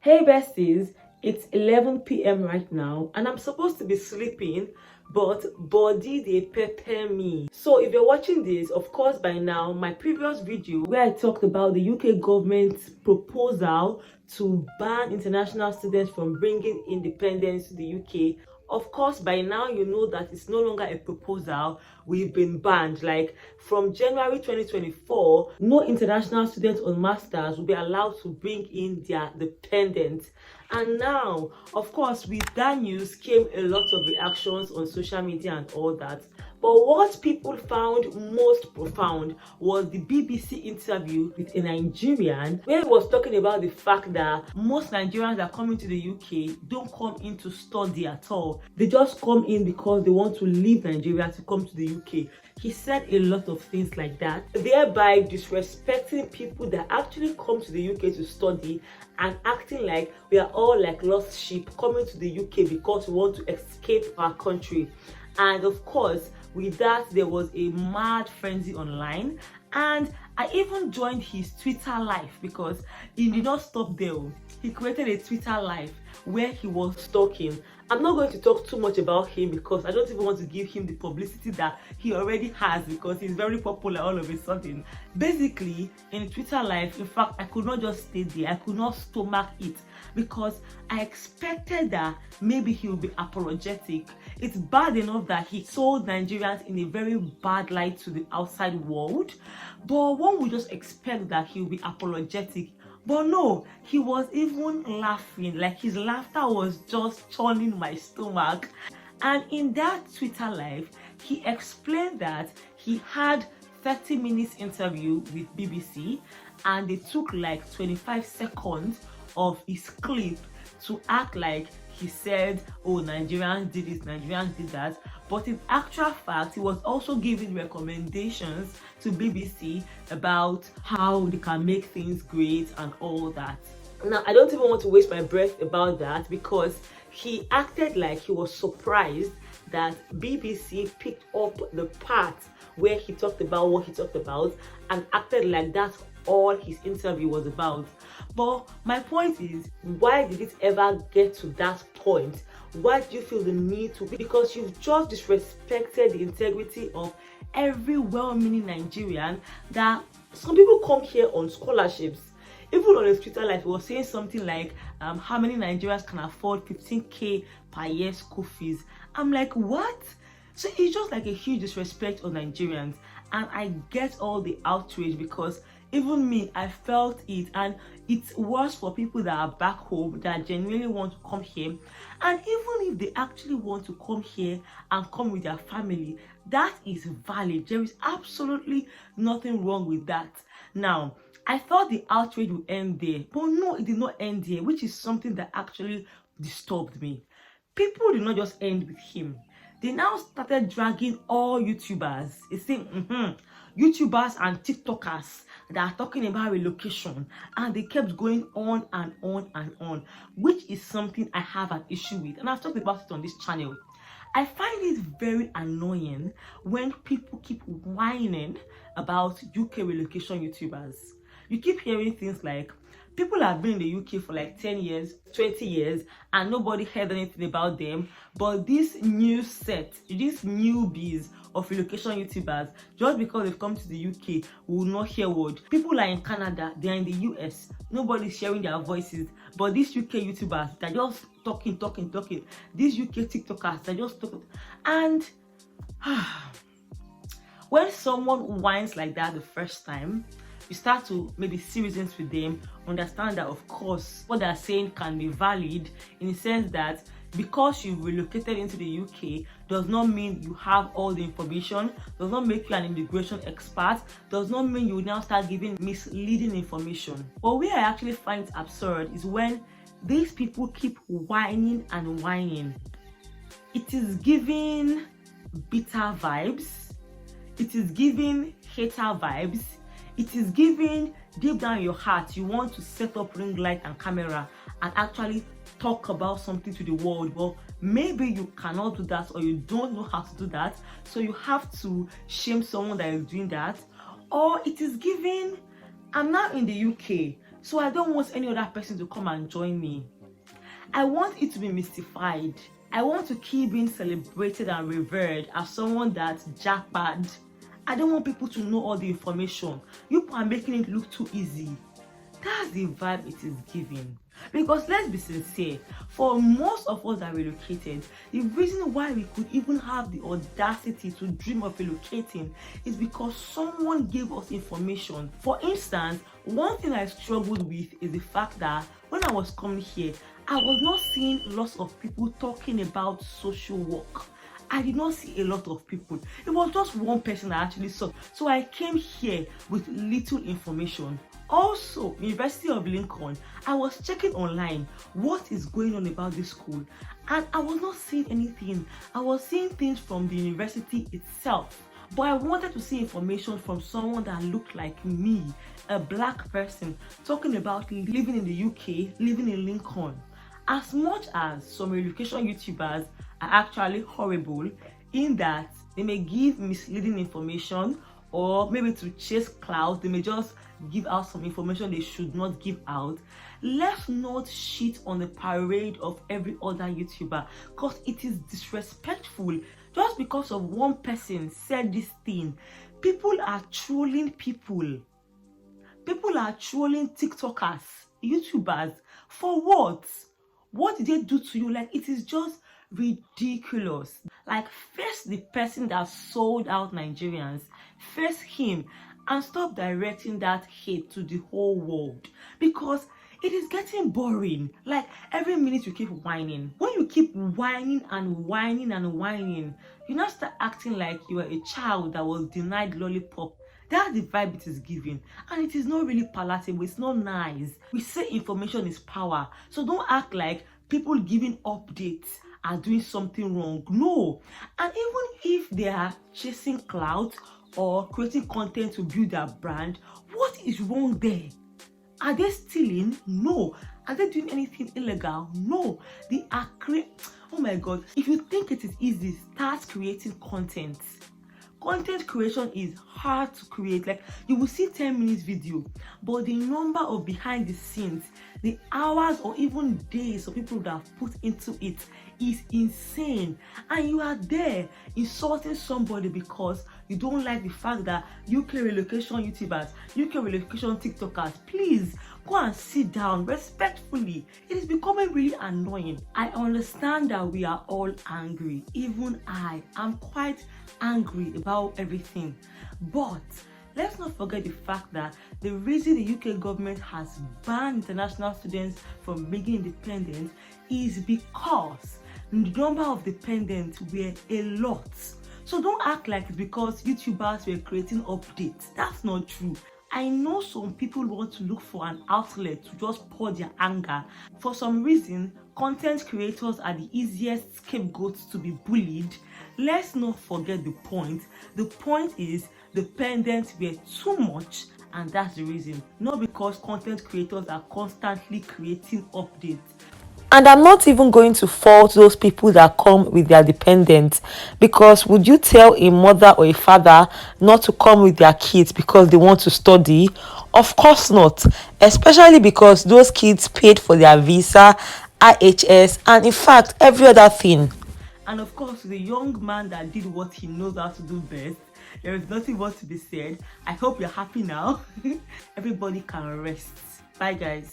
Hey besties, it's 11 p.m. right now and I'm supposed to be sleeping, but body they pepper me. So if you're watching this, of course by now, my previous video where I talked about the UK government's proposal to ban international students from bringing independence to the UK, of course by now you know that it's no longer a proposal. We've been banned. Like from January 2024, no international students on masters will be allowed to bring in their dependents. And now, of course, with that news came a lot of reactions on social media and all that. But what people found most profound was the BBC interview with a Nigerian where he was talking about the fact that most Nigerians that come into the UK don't come in to study at all. They just come in because they want to leave Nigeria to come to the UK. He said a lot of things like that, thereby disrespecting people that actually come to the UK to study and acting like we are all like lost sheep coming to the UK because we want to escape our country. And of course, with that, there was a mad frenzy online, and I even joined his Twitter live because he did not stop there. He created a Twitter live where he was talking. I'm not going to talk too much about him because I don't even want to give him the publicity that he already has because he's very popular all of a sudden. Basically, in Twitter live, in fact, I could not just stay there. I could not stomach it because I expected that maybe he would be apologetic. It's bad enough that he sold Nigerians in a very bad light to the outside world, but one would just expect that he would be apologetic. But no, he was even laughing. Like his laughter was just churning my stomach. And in that Twitter live, he explained that he had 30 minutes interview with BBC and they took like 25 seconds of his clip to act like he said, oh, Nigerians did this, Nigerians did that. But in actual fact, he was also giving recommendations to BBC about how they can make things great and all that. Now, I don't even want to waste my breath about that because he acted like he was surprised that BBC picked up the part where he talked about what he talked about and acted like that's all his interview was about. But my point is, why did it ever get to that point? Why do you feel the need to? Because you've just disrespected the integrity of every well-meaning Nigerian. That some people come here on scholarships. Even on his Twitter live, he was saying something like, how many Nigerians can afford 15k per year school fees? I'm like, what? So it's just like a huge disrespect on Nigerians. And I get all the outrage because even me, I felt it, and it's worse for people that are back home that genuinely want to come here. And even if they actually want to come here and come with their family, that is valid. There is absolutely nothing wrong with that. Now, I thought the outrage would end there, but no, it did not end there, which is something that actually disturbed me. People did not just end with him. They now started dragging all YouTubers. It's saying, YouTubers and TikTokers that are talking about relocation, and they kept going on and on and on, which is something I have an issue with, and I've talked about it on this channel. I find it very annoying when people keep whining about UK relocation YouTubers. You keep hearing things like, people have been in the UK for like 10 years, 20 years, and nobody heard anything about them. But this new set, these newbies of relocation YouTubers, just because they've come to the UK, will not hear word. People are in Canada, they're in the US, nobody's sharing their voices. But these UK YouTubers, they're just talking. These UK TikTokers, they're just talking. And when someone whines like that the first time, you start to maybe see reasons with them, understand that of course what they're saying can be valid in the sense that because you relocated into the UK does not mean you have all the information, does not make you an immigration expert, does not mean you now start giving misleading information. But where I actually find it absurd is when these people keep whining and whining. It is giving bitter vibes, it is giving hater vibes, it is giving deep down in your heart you want to set up ring light and camera and actually talk about something to the world, but maybe you cannot do that or you don't know how to do that, so you have to shame someone that is doing that. Or it is giving, I'm now in the UK, So I don't want any other person to come and join me. I want it to be mystified. I want to keep being celebrated and revered as someone that's jackpot. I don't want people to know all the information. You are making it look too easy. That's the vibe it is giving. Because let's be sincere, for most of us that relocated, the reason why we could even have the audacity to dream of relocating is because someone gave us information. For instance, one thing I struggled with is the fact that when I was coming here, I was not seeing lots of people talking about social work. I did not see a lot of people. It was just one person I actually saw. So I came here with little information. Also, University of Lincoln, I was checking online what is going on about this school, and I was not seeing anything. I was seeing things from the university itself. But I wanted to see information from someone that looked like me, a black person, talking about living in the UK, living in Lincoln. As much as some relocation YouTubers are actually horrible in that they may give misleading information, or maybe to chase clout, they may just give out some information they should not give out. Let's not shit on the parade of every other YouTuber, because it is disrespectful. Just because of one person said this thing, people are trolling people. People are trolling TikTokers, YouTubers. For what? What did they do to you? Like, it is just ridiculous. Like, face the person that sold out Nigerians, face him, and stop directing that hate to the whole world, because it is getting boring. Like, every minute you keep whining. When you keep whining and whining and whining, you now start acting like you are a child that was denied lollipop. That's the vibe it is giving, and it is not really palatable. It's not nice. We say information is power, so don't act like people giving updates are doing something wrong. No. And even if they are chasing clout or creating content to build their brand, what is wrong there? Are they stealing? No. Are they doing anything illegal? No. They are oh my god. If you think it is easy, start creating content. Content creation is hard to create. Like, you will see 10 minutes video, but the number of behind the scenes, the hours or even days of people that have put into it is insane. And you are there insulting somebody because you don't like the fact that UK relocation YouTubers, UK relocation TikTokers, please go and sit down respectfully. It is becoming really annoying. I understand that we are all angry. Even I am quite angry about everything. But let's not forget the fact that the reason the UK government has banned international students from being independent is because the number of dependents were a lot. So don't act like it's because YouTubers were creating updates. That's not true. I know some people want to look for an outlet to just pour their anger. For some reason, content creators are the easiest scapegoats to be bullied. Let's not forget the point. The point is dependents were too much, and that's the reason. Not because content creators are constantly creating updates. And I'm not even going to fault those people that come with their dependents, because would you tell a mother or a father not to come with their kids because they want to study? Of course not, especially because those kids paid for their visa, IHS, and in fact every other thing. And of course, the young man that did what he knows how to do best, there is nothing more to be said. I hope you're happy now. Everybody can rest. Bye guys.